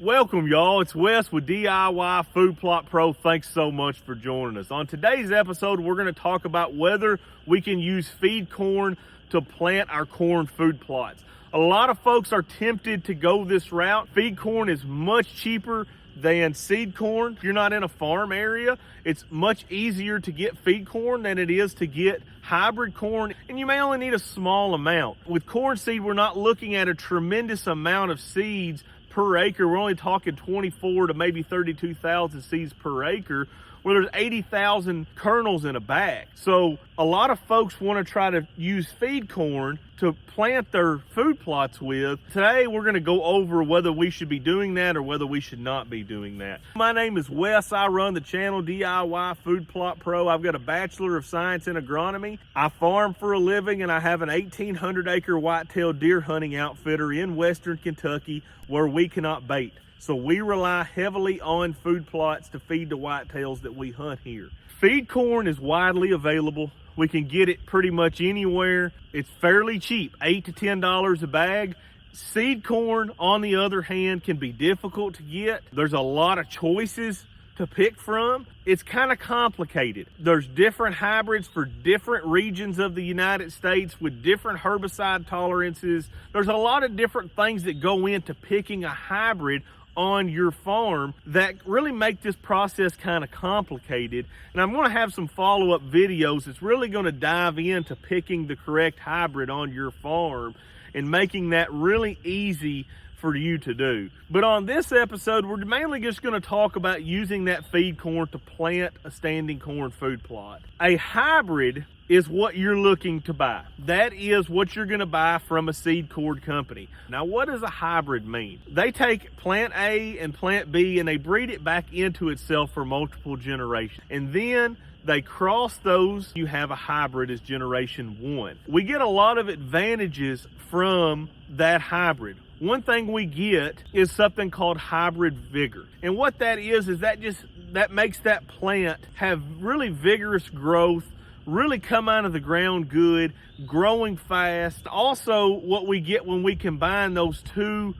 Welcome, y'all. It's Wes with DIY Food Plot Pro. Thanks so much for joining us. On today's episode, we're going to talk about whether we can use feed corn to plant our corn food plots. A lot of folks are tempted to go this route. Feed corn is much cheaper than seed corn. If you're not in a farm area, it's much easier to get feed corn than it is to get hybrid corn, and you may only need a small amount. With corn seed, we're not looking at a tremendous amount of seeds per acre. We're only talking 24 to maybe 32,000 seeds per acre, where there's 80,000 kernels in a bag. So a lot of folks want to try to use feed corn to plant their food plots with. Today, we're going to go over whether we should be doing that or whether we should not be doing that. My name is Wes. I run the channel DIY Food Plot Pro. I've got a Bachelor of Science in Agronomy. I farm for a living, and I have an 1,800 acre whitetail deer hunting outfitter in Western Kentucky where we cannot bait. So we rely heavily on food plots to feed the whitetails that we hunt here. Feed corn is widely available. We can get it pretty much anywhere. It's fairly cheap, $8 to $10 a bag. Seed corn, on the other hand, can be difficult to get. There's a lot of choices to pick from. It's kind of complicated. There's different hybrids for different regions of the United States with different herbicide tolerances. There's a lot of different things that go into picking a hybrid on your farm that really make this process kind of complicated. And I'm going to have some follow-up videos that's really going to dive into picking the correct hybrid on your farm and making that really easy for you to do. But on this episode, we're mainly just going to talk about using that feed corn to plant a standing corn food plot. A hybrid is what you're looking to buy. That is what you're going to buy from a seed corn company. Now, what does a hybrid mean? They take plant A and plant B and they breed it back into itself for multiple generations. And then they cross those. You have a hybrid as generation 1. We get a lot of advantages from that hybrid. One thing we get is something called hybrid vigor. And what that is that makes that plant have really vigorous growth, really come out of the ground good, growing fast. Also, what we get when we combine those two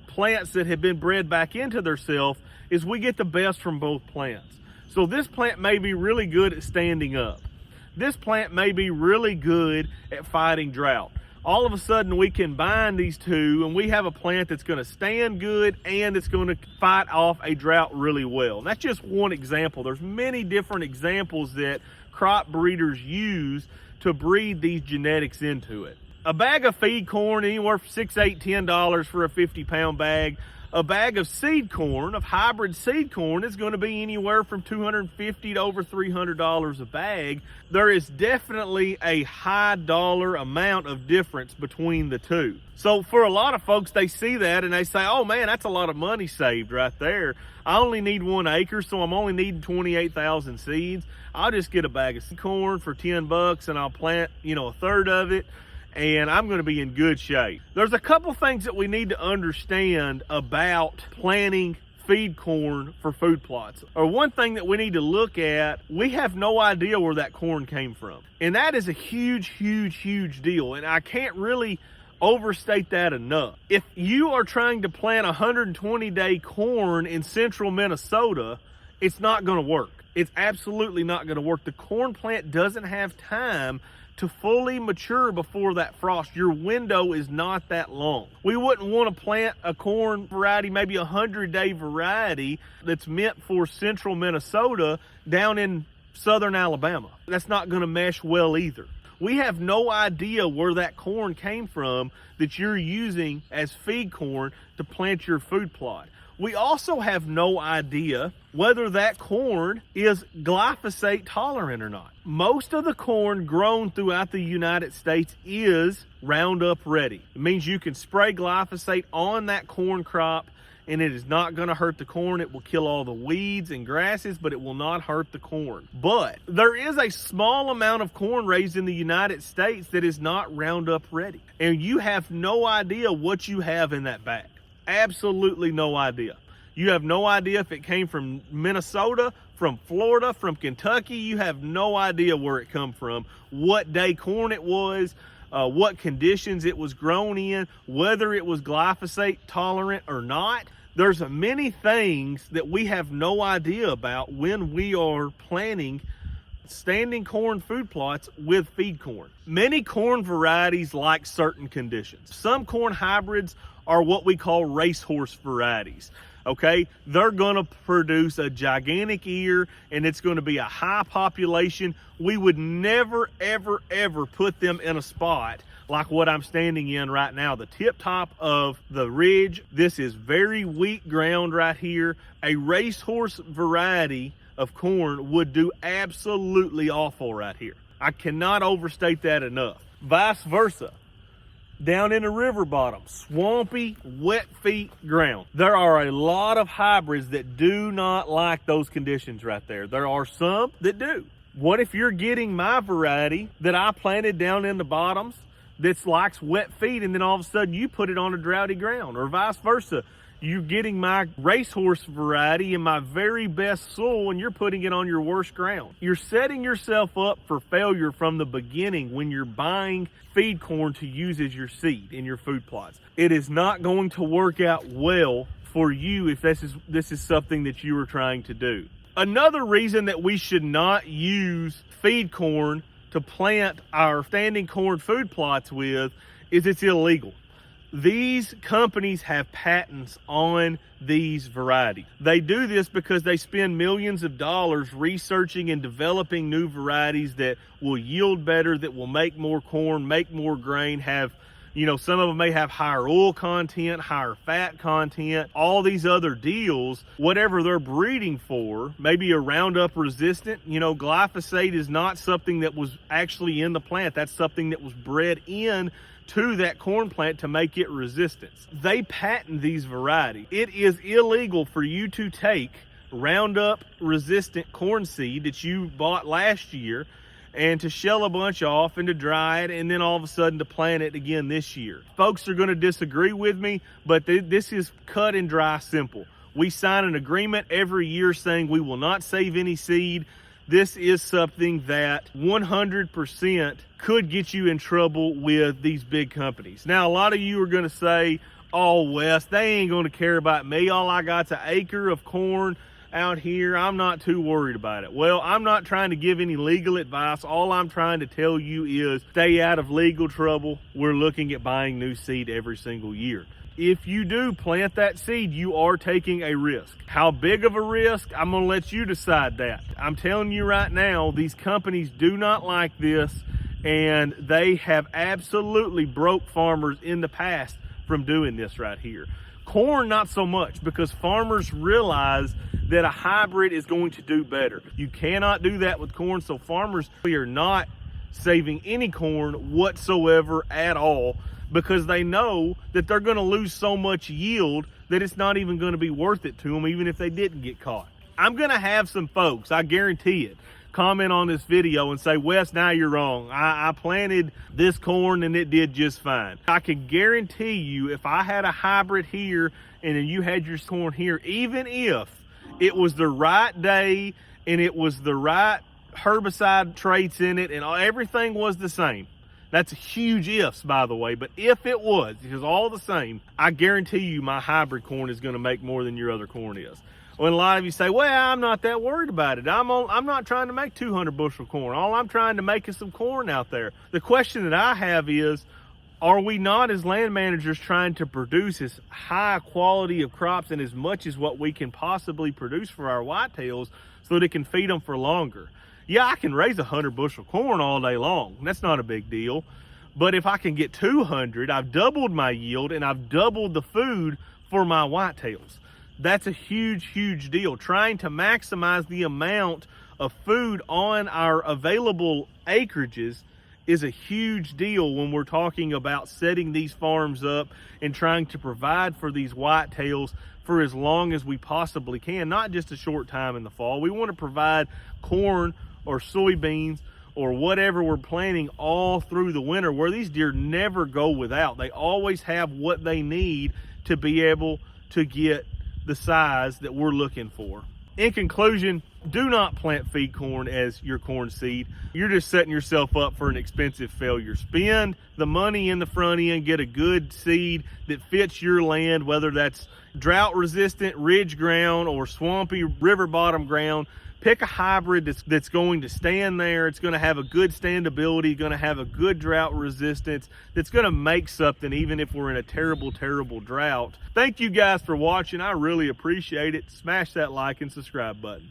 plants that have been bred back into themselves is we get the best from both plants. So this plant may be really good at standing up. This plant may be really good at fighting drought. All of a sudden we combine these two and we have a plant that's going to stand good and it's going to fight off a drought really well. And that's just one example. There's many different examples that crop breeders use to breed these genetics into it. A bag of feed corn, anywhere from $6, $8, $10 for a 50-pound bag. A bag of seed corn, of hybrid seed corn, is going to be anywhere from $250 to over $300 a bag. There is definitely a high dollar amount of difference between the two. So for a lot of folks, they see that and they say, oh man, that's a lot of money saved right there. I only need 1 acre, so I'm only needing 28,000 seeds. I'll just get a bag of seed corn for $10 and I'll plant, a third of it, and I'm going to be in good shape. There's a couple things that we need to understand about planting feed corn for food plots. Or one thing that we need to look at, we have no idea where that corn came from. And that is a huge deal. And I can't really overstate that enough. If you are trying to plant 120-day corn in central Minnesota, it's not going to work. It's absolutely not going to work. The corn plant doesn't have time to fully mature before that frost. Your window is not that long. We wouldn't want to plant a corn variety, maybe a 100-day variety that's meant for central Minnesota down in southern Alabama. That's not going to mesh well either. We have no idea where that corn came from that you're using as feed corn to plant your food plot. We also have no idea whether that corn is glyphosate tolerant or not. Most of the corn grown throughout the United States is Roundup ready. It means you can spray glyphosate on that corn crop and it is not going to hurt the corn. It will kill all the weeds and grasses, but it will not hurt the corn. But there is a small amount of corn raised in the United States that is not Roundup ready. And you have no idea what you have in that bag. Absolutely no idea. You have no idea if it came from Minnesota, from Florida, from Kentucky. You have no idea where it come from, what day corn it was, what conditions it was grown in, whether it was glyphosate tolerant or not. There's many things that we have no idea about when we are planting standing corn food plots with feed corn. Many corn varieties like certain conditions. Some corn hybrids are what we call racehorse varieties. Okay, they're gonna produce a gigantic ear and it's gonna be a high population. We would never, ever, ever put them in a spot like what I'm standing in right now, the tip top of the ridge. This is very weak ground right here. A racehorse variety of corn would do absolutely awful right here. I cannot overstate that enough. Vice versa, down in the river bottom, swampy, wet feet ground, there are a lot of hybrids that do not like those conditions right there. There are some that do. What if you're getting my variety that I planted down in the bottoms that likes wet feet, and then all of a sudden you put it on a droughty ground, or vice versa? You're getting my racehorse variety in my very best soil and you're putting it on your worst ground. You're setting yourself up for failure from the beginning when you're buying feed corn to use as your seed in your food plots. It is not going to work out well for you if this is something that you are trying to do. Another reason that we should not use feed corn to plant our standing corn food plots with is it's illegal. These companies have patents on these varieties. They do this because they spend millions of dollars researching and developing new varieties that will yield better, that will make more corn, make more grain, have, you know, some of them may have higher oil content, higher fat content, all these other deals, whatever they're breeding for, maybe a Roundup resistant. You know, glyphosate is not something that was actually in the plant. That's something that was bred in to that corn plant to make it resistant. They patent these varieties. It is illegal for you to take Roundup resistant corn seed that you bought last year and to shell a bunch off and to dry it and then all of a sudden to plant it again this year. Folks are going to disagree with me, but this is cut and dry simple. We sign an agreement every year saying we will not save any seed. This is something that 100% could get you in trouble with these big companies. Now, a lot of you are going to say, oh, Wes, they ain't going to care about me. All I got's an acre of corn out here. I'm not too worried about it. Well, I'm not trying to give any legal advice. All I'm trying to tell you is stay out of legal trouble. We're looking at buying new seed every single year. If you do plant that seed, you are taking a risk. How big of a risk? I'm gonna let you decide that. I'm telling you right now, these companies do not like this, and they have absolutely broke farmers in the past from doing this right here. Corn, not so much, because farmers realize that a hybrid is going to do better. You cannot do that with corn, so farmers are not saving any corn whatsoever at all, because they know that they're going to lose so much yield that it's not even going to be worth it to them, even if they didn't get caught. I'm going to have some folks, I guarantee it, comment on this video and say, Wes, now you're wrong. I planted this corn and it did just fine. I can guarantee you, if I had a hybrid here and then you had your corn here, even if it was the right day and it was the right herbicide traits in it and everything was the same, that's a huge ifs, by the way, but if it was all the same, I guarantee you my hybrid corn is going to make more than your other corn is. When a lot of you say, well, I'm not that worried about it. I'm not trying to make 200 bushel corn. All I'm trying to make is some corn out there. The question that I have is, are we not as land managers trying to produce as high quality of crops and as much as what we can possibly produce for our whitetails so that it can feed them for longer? Yeah, I can raise 100 bushel corn all day long. That's not a big deal. But if I can get 200, I've doubled my yield and I've doubled the food for my whitetails. That's a huge, huge deal. Trying to maximize the amount of food on our available acreages is a huge deal when we're talking about setting these farms up and trying to provide for these whitetails for as long as we possibly can, not just a short time in the fall. We want to provide corn or soybeans or whatever we're planting all through the winter, where these deer never go without. They always have what they need to be able to get the size that we're looking for. In conclusion, Do not plant feed corn as your corn seed. You're just setting yourself up for an expensive failure. Spend the money in the front end, get a good seed that fits your land, whether that's drought resistant ridge ground or swampy river bottom ground. Pick a hybrid that's going to stand there. It's going to have a good standability, going to have a good drought resistance, that's going to make something even if we're in a terrible, terrible drought. Thank you guys for watching. I really appreciate it. Smash that like and subscribe button.